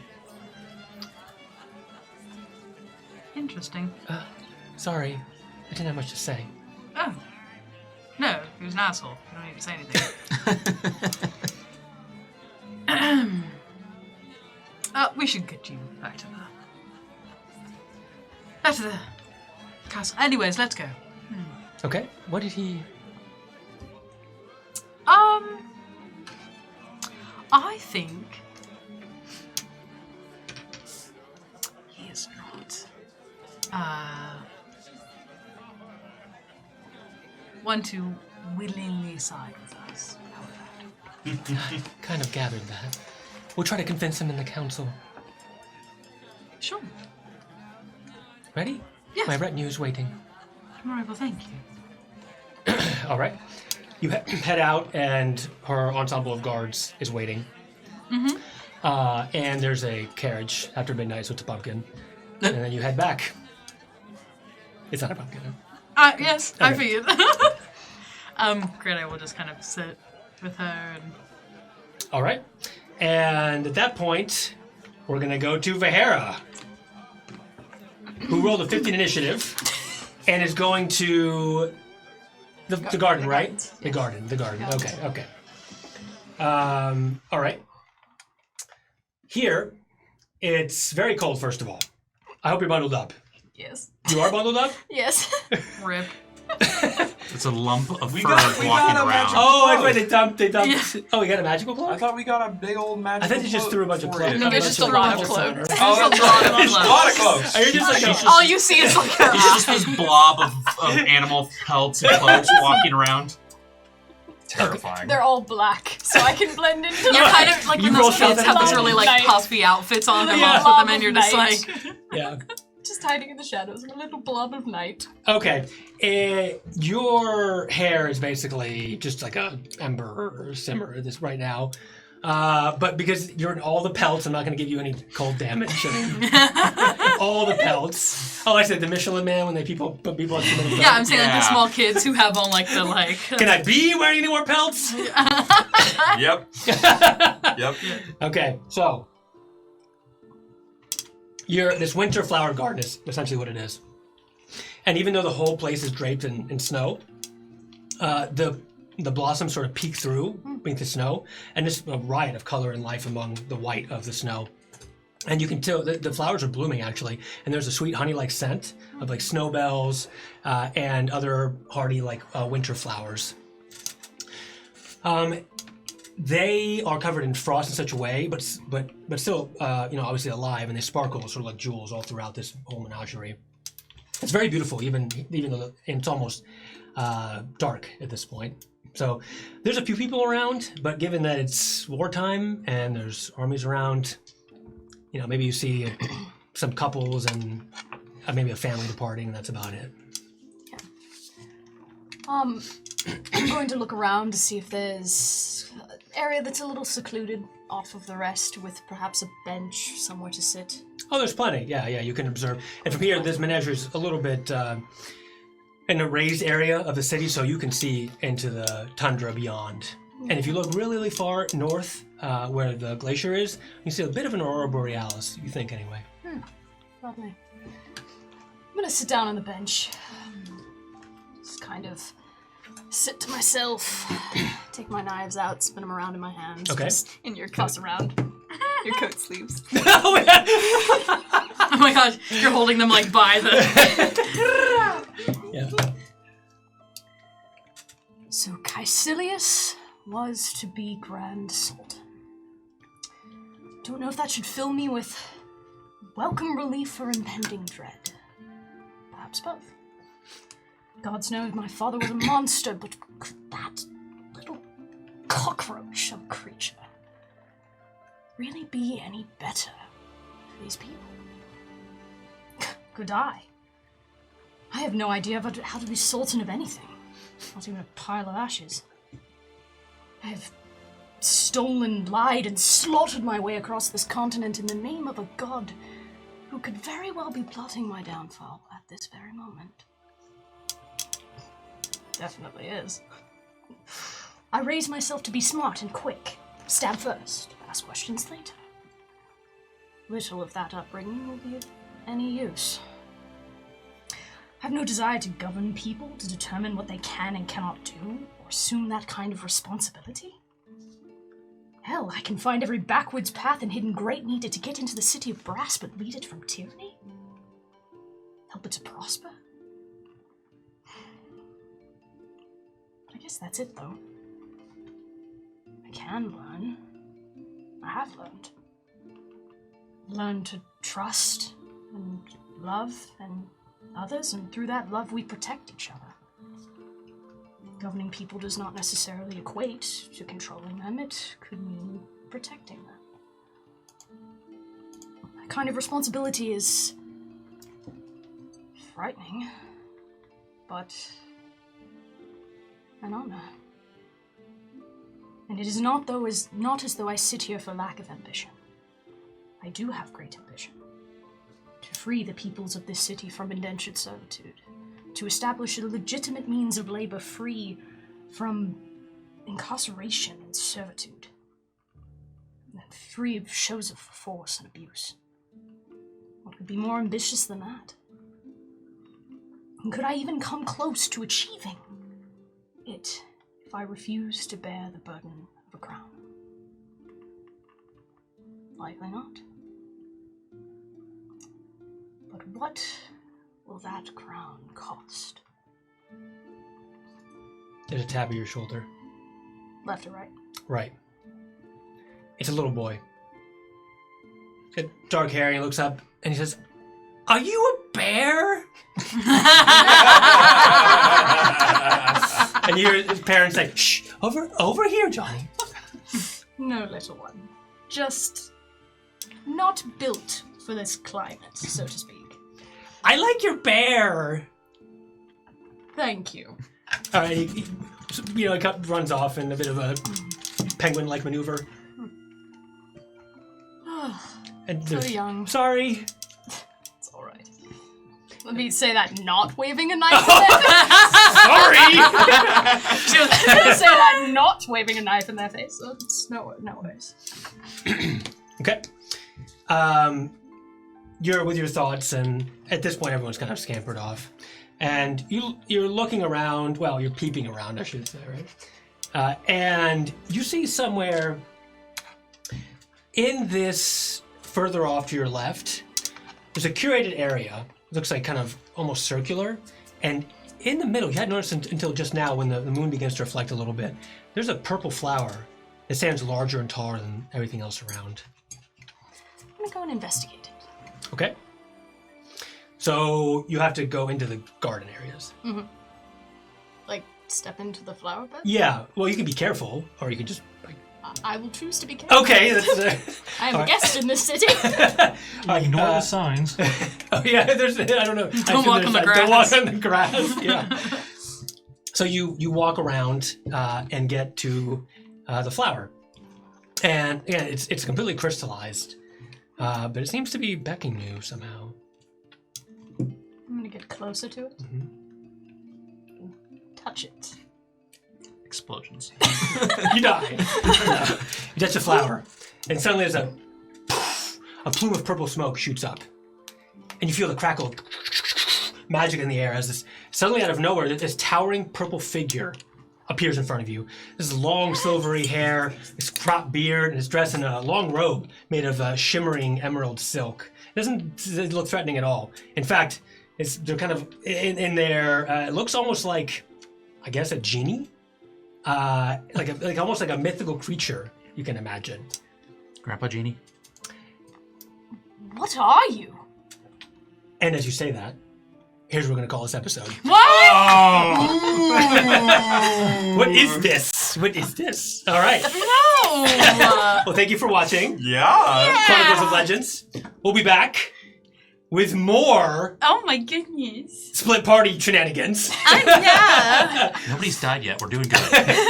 Interesting. Sorry, I didn't have much to say. Oh. No, he was an asshole. You don't need to say anything. We should get you back to the castle. Anyways, let's go. Okay, what did he... I think he is not one to willingly side with us. How about that? kind of gathered that. We'll try to convince him in the council. Sure. Ready? Yes. My retinue is waiting. All right, well, thank you. All right. You head out, and her ensemble of guards is waiting. And there's a carriage after midnight, so it's a pumpkin. And then you head back. It's not a pumpkin. Yes, Okay. I figured. Great, I will just kind of sit with her and... All right. And at that point, we're going to go to Vahera, who rolled a 15 initiative and is going to the garden, right? gardens, The garden. Yeah. Okay. All right. Here, it's very cold, first of all. I hope you're bundled up. Yes. You are bundled up? Yes. Rip. It's a lump of fur got walking a around. magic- Oh, that's right. They dumped. Yeah. Oh, we got a magical I cloak? thought we got a big old magic. I thought you just threw a bunch of cloaks. No, there's just a lot of cloaks. Oh, that's right. There's a lot of cloaks. Are you just like All you see is like a It's just this blob of animal pelts and cloaks walking around. Terrifying. They're all black, so I can blend into You're kind of like when roll those kids stealth have those attack. really like Nice. puffy outfits on them Yeah. off with them, and you're just Night. like, Yeah. just hiding in the shadows of a little blob of night. Okay. Your hair is basically just like a ember or simmer this right now. But because you're in all the pelts, I'm not going to give you any cold damage. All the pelts. Oh, I said the Michelin Man when they put people on too many pelts. yeah, I'm saying like the Yeah. small kids who have on like the like. Can I be wearing any more pelts? Yep. Yep. Okay, so this winter flower garden is essentially what it is. And even though the whole place is draped in snow, the blossoms sort of peek through beneath the snow, and there's a riot of color and life among the white of the snow. And you can tell the flowers are blooming actually, and there's a sweet honey-like scent of like snowbells and other hardy like winter flowers. They are covered in frost in such a way, but still, obviously alive, and they sparkle sort of like jewels all throughout this whole menagerie. It's very beautiful, even though it's almost dark at this point. So there's a few people around, but given that it's wartime and there's armies around, maybe you see some couples and maybe a family departing, and that's about it. I'm going to look around to see if there's an area that's a little secluded off of the rest with perhaps a bench somewhere to sit. Oh, there's plenty. Yeah, you can observe. And from here, this menagerie is a little bit in a raised area of the city, so you can see into the tundra beyond. And if you look really, really far north, where the glacier is, you see a bit of an aurora borealis, you think anyway. Lovely. I'm gonna sit down on the bench. Just kind of sit to myself, take my knives out, spin them around in my hands. Okay. Just In your toss coat, around. your coat sleeves. Oh, yeah. Oh my god, you're holding them like by the. Yeah. So Caecilius was to be Grand Sultan. Don't know if that should fill me with welcome relief or impending dread. Perhaps both. Gods knows my father was a monster, but could that little cockroach of a creature really be any better for these people? Could I? I have no idea about how to be sultan of anything. Not even a pile of ashes. I have stolen, lied, and slaughtered my way across this continent in the name of a god who could very well be plotting my downfall at this very moment. Definitely is. I raised myself to be smart and quick. Stab first, ask questions later. Little of that upbringing will be of any use. I have no desire to govern people, to determine what they can and cannot do, or assume that kind of responsibility. Hell, I can find every backwards path and hidden great needed to get into the city of brass, but lead it from tyranny? Help it to prosper? I guess that's it, though. I can learn. I have learned. Learn to trust and love and others, and through that love we protect each other. Governing people does not necessarily equate to controlling them. It could mean protecting them. That kind of responsibility is frightening, but an honor. And it is not as though I sit here for lack of ambition. I do have great ambition. To free the peoples of this city from indentured servitude. To establish a legitimate means of labor free from incarceration and servitude. And free of shows of force and abuse. What could be more ambitious than that? And could I even come close to achieving it if I refuse to bear the burden of a crown? Likely not. But what will that crown cost? There's a tap of your shoulder. Left or right? Right. It's a little boy. He's got dark hair, and he looks up and he says, "Are you a bear?" And you hear his parents say, "Shh, over here, Johnny." No, little one. Just not built for this climate, so to speak. "I like your bear." Thank you. All right, he runs off in a bit of a penguin-like maneuver. And So young. Sorry. It's alright. Let me say that not waving a knife in their face. Sorry. Let me say that not waving a knife in their face. So it's no worries. Okay. You're with your thoughts, and at this point, everyone's kind of scampered off. And you're looking around. Well, you're peeping around, I should say, right? And you see somewhere in this, further off to your left, there's a curated area. It looks like kind of almost circular. And in the middle, you hadn't noticed until just now when the moon begins to reflect a little bit, there's a purple flower that stands larger and taller than everything else around. I'm gonna go and investigate it. Okay. So you have to go into the garden areas. Mm-hmm. Like, step into the flower bed? Yeah. Well, you can be careful, or you can just. I will choose to be careful. Okay. That's. I am a guest in this city. Ignore the signs. Oh yeah. There's. I don't know. Don't walk on the grass. Don't walk on the grass. Yeah. So you walk around and get to the flower, and yeah, it's completely crystallized, but it seems to be beckoning you somehow. I'm gonna get closer to it. Mm-hmm. Touch it. Explosions. You die. You touch the flower, and suddenly there's a plume of purple smoke shoots up, and you feel the crackle magic in the air as this suddenly out of nowhere this towering purple figure appears in front of you. This long silvery hair, this cropped beard, and is dressed in a long robe made of shimmering emerald silk. It doesn't look threatening at all. In fact, they're kind of in there. It looks almost like, I guess, a genie. Like almost like a mythical creature you can imagine. Grandpa Genie. What are you? And as you say that, here's what we're going to call this episode. What? What is this? What is this? All right. No! Well, thank you for watching Yeah. Chronicles of Legends. We'll be back with more Oh my goodness. split party shenanigans. Yeah. Nobody's died yet. We're doing good.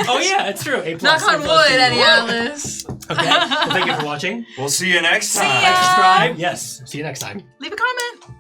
Oh yeah, it's true. A+. Knock on A+, wood, A+. Eddie Alice. Okay. Well, thank you for watching. We'll see you next time. ya. Like, subscribe. Yes. See you next time. Leave a comment.